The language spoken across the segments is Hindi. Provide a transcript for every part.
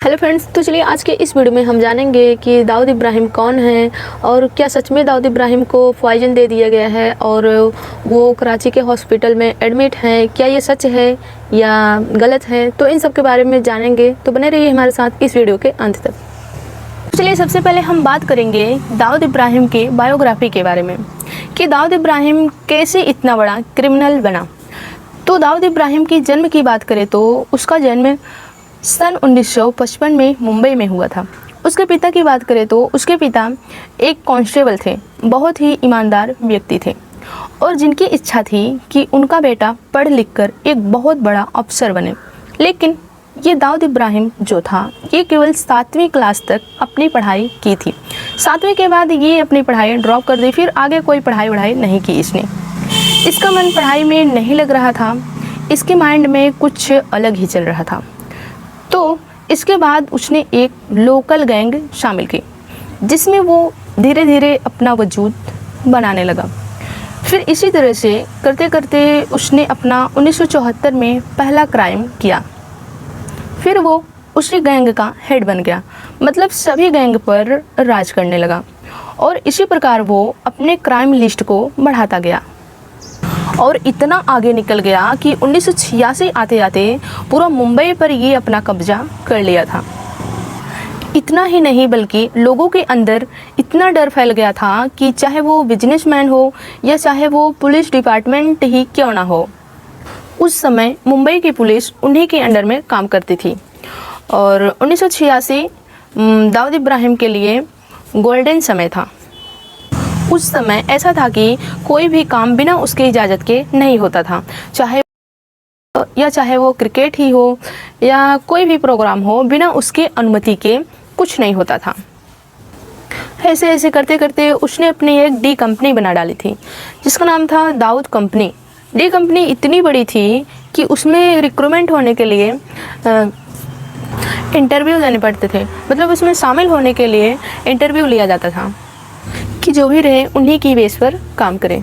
हेलो फ्रेंड्स, तो चलिए आज के इस वीडियो में हम जानेंगे कि दाऊद इब्राहिम कौन है और क्या सच में दाऊद इब्राहिम को पॉइजन दे दिया गया है और वो कराची के हॉस्पिटल में एडमिट हैं। क्या ये सच है या गलत है, तो इन सब के बारे में जानेंगे। तो बने रहिए हमारे साथ इस वीडियो के अंत तक। चलिए सबसे पहले हम बात करेंगे दाऊद इब्राहिम के बायोग्राफी के बारे में कि दाऊद इब्राहिम कैसे इतना बड़ा क्रिमिनल बना। तो दाऊद इब्राहिम की जन्म की बात करें तो उसका जन्म सन 1955 में मुंबई में हुआ था। उसके पिता की बात करें तो उसके पिता एक कांस्टेबल थे, बहुत ही ईमानदार व्यक्ति थे और जिनकी इच्छा थी कि उनका बेटा पढ़ लिख कर एक बहुत बड़ा अफसर बने। लेकिन ये दाऊद इब्राहिम जो था ये केवल 7वीं क्लास तक अपनी पढ़ाई की थी। 7वीं के बाद ये अपनी पढ़ाई ड्रॉप कर दी, फिर आगे कोई पढ़ाई नहीं की इसने। इसका मन पढ़ाई में नहीं लग रहा था, इसके माइंड में कुछ अलग ही चल रहा था। तो इसके बाद उसने एक लोकल गैंग शामिल की जिसमें वो धीरे धीरे अपना वजूद बनाने लगा। फिर इसी तरह से करते करते उसने अपना 1974 में पहला क्राइम किया। फिर वो उसी गैंग का हेड बन गया, मतलब सभी गैंग पर राज करने लगा और इसी प्रकार वो अपने क्राइम लिस्ट को बढ़ाता गया और इतना आगे निकल गया कि 1986 आते आते पूरा मुंबई पर ये अपना कब्जा कर लिया था। इतना ही नहीं बल्कि लोगों के अंदर इतना डर फैल गया था कि चाहे वो बिजनेसमैन हो या चाहे वो पुलिस डिपार्टमेंट ही क्यों ना हो, उस समय मुंबई की पुलिस उन्हीं के अंडर में काम करती थी। और 1986 दाऊद इब्राहिम के लिए गोल्डन समय था। उस समय ऐसा था कि कोई भी काम बिना उसके इजाज़त के नहीं होता था, चाहे वो क्रिकेट ही हो या कोई भी प्रोग्राम हो, बिना उसके अनुमति के कुछ नहीं होता था। ऐसे ऐसे करते करते उसने अपनी एक डी कंपनी बना डाली थी जिसका नाम था दाऊद कंपनी। डी कंपनी इतनी बड़ी थी कि उसमें रिक्रूटमेंट होने के लिए इंटरव्यू देने पड़ते थे, मतलब उसमें शामिल होने के लिए इंटरव्यू लिया जाता था कि जो भी रहे उन्हीं की बेस पर काम करें।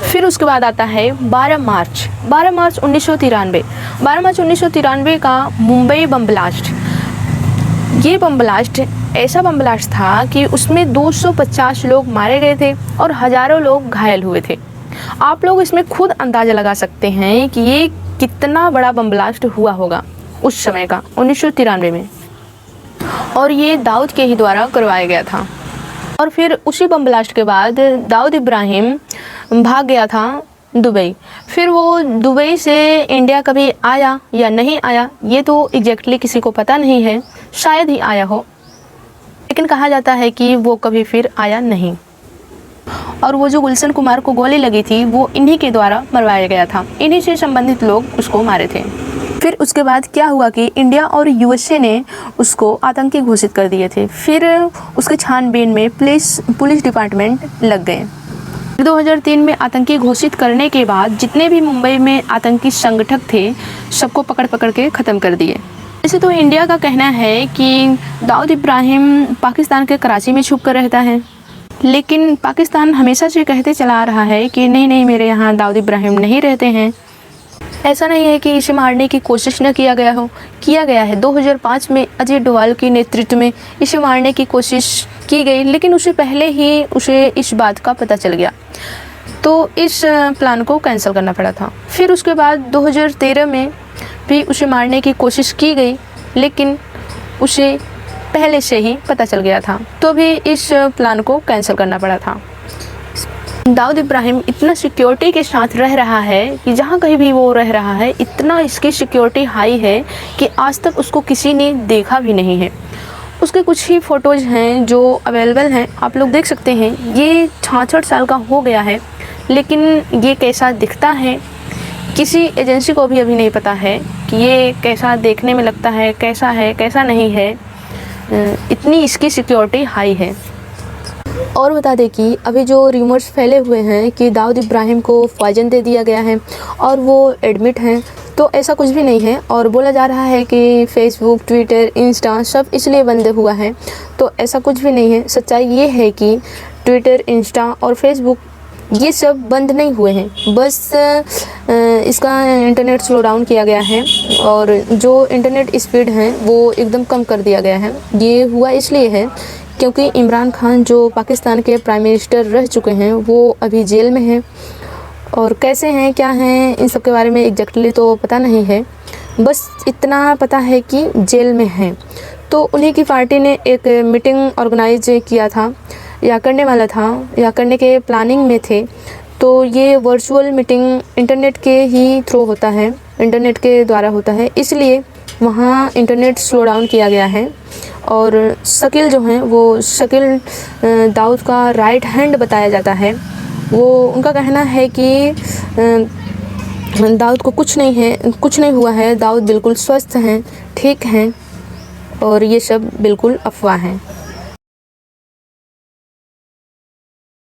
फिर उसके बाद आता है 12 मार्च 1993। 12 मार्च 1993 का मुंबई बम ब्लास्ट। ये बम ब्लास्ट ऐसा बम ब्लास्ट था कि उसमें 250 लोग मारे गए थे और हज़ारों लोग घायल हुए थे। आप लोग इसमें खुद अंदाज़ा लगा सकते हैं कि ये कितना बड़ा बम ब्लास्ट हुआ होगा उस समय का, 1993 में, और ये दाऊद के ही द्वारा करवाया गया था। और फिर उसी बम ब्लास्ट के बाद दाऊद इब्राहिम भाग गया था दुबई। फिर वो दुबई से इंडिया कभी आया या नहीं आया ये तो एग्जैक्टली किसी को पता नहीं है, शायद ही आया हो, लेकिन कहा जाता है कि वो कभी फिर आया नहीं। और वो जो गुलशन कुमार को गोली लगी थी वो इन्हीं के द्वारा मरवाया गया था, इन्हीं से संबंधित लोग उसको मारे थे। फिर उसके बाद क्या हुआ कि इंडिया और यूएसए ने उसको आतंकी घोषित कर दिए थे। फिर उसके छानबीन में पुलिस डिपार्टमेंट लग गए। 2003 में आतंकी घोषित करने के बाद जितने भी मुंबई में आतंकी संगठक थे सबको पकड़ के ख़त्म कर दिए। वैसे तो इंडिया का कहना है कि दाऊद इब्राहिम पाकिस्तान के कराची में छुप कर रहता है, लेकिन पाकिस्तान हमेशा से कहते चला आ रहा है कि नहीं मेरे यहाँ दाऊद इब्राहिम नहीं रहते हैं। ऐसा नहीं है कि इसे मारने की कोशिश न किया गया है। 2005 में अजय डोवाल के नेतृत्व में इसे मारने की कोशिश की गई, लेकिन उससे पहले ही उसे इस बात का पता चल गया तो इस प्लान को कैंसिल करना पड़ा था। फिर उसके बाद 2013 में भी उसे मारने की कोशिश की गई, लेकिन उसे पहले से ही पता चल गया था तो भी इस प्लान को कैंसिल करना पड़ा था। दाऊद इब्राहिम इतना सिक्योरिटी के साथ रह रहा है कि जहाँ कहीं भी वो रह रहा है इतना इसकी सिक्योरिटी हाई है कि आज तक उसको किसी ने देखा भी नहीं है। उसके कुछ ही फ़ोटोज़ हैं जो अवेलेबल हैं, आप लोग देख सकते हैं। ये 66 साल का हो गया है, लेकिन ये कैसा दिखता है किसी एजेंसी को भी अभी नहीं पता है कि ये कैसा देखने में लगता है, कैसा नहीं है। इतनी इसकी सिक्योरिटी हाई है। और बता दें कि अभी जो रूमर्स फैले हुए हैं कि दाऊद इब्राहिम को पॉइजन दे दिया गया है और वो एडमिट हैं, तो ऐसा कुछ भी नहीं है। और बोला जा रहा है कि फेसबुक, ट्विटर, इंस्टा सब इसलिए बंद हुआ है, तो ऐसा कुछ भी नहीं है। सच्चाई ये है कि ट्विटर, इंस्टा और फेसबुक ये सब बंद नहीं हुए हैं, बस इसका इंटरनेट स्लो डाउन किया गया है और जो इंटरनेट स्पीड है वो एकदम कम कर दिया गया है। ये हुआ इसलिए है क्योंकि इमरान खान जो पाकिस्तान के प्राइम मिनिस्टर रह चुके हैं वो अभी जेल में हैं और कैसे हैं क्या हैं इन सब के बारे में एग्जैक्टली तो पता नहीं है, बस इतना पता है कि जेल में हैं। तो उन्हीं की पार्टी ने एक मीटिंग ऑर्गेनाइज किया था या करने वाला था या करने के प्लानिंग में थे। तो ये वर्चुअल मीटिंग इंटरनेट के ही थ्रू होता है, इंटरनेट के द्वारा होता है, इसलिए वहाँ इंटरनेट स्लो डाउन किया गया है। और शकील जो हैं वो शकील दाऊद का राइट हैंड बताया जाता है। वो उनका कहना है कि दाऊद को कुछ नहीं हुआ है, दाऊद बिल्कुल स्वस्थ हैं, ठीक हैं और ये सब बिल्कुल अफवाह हैं।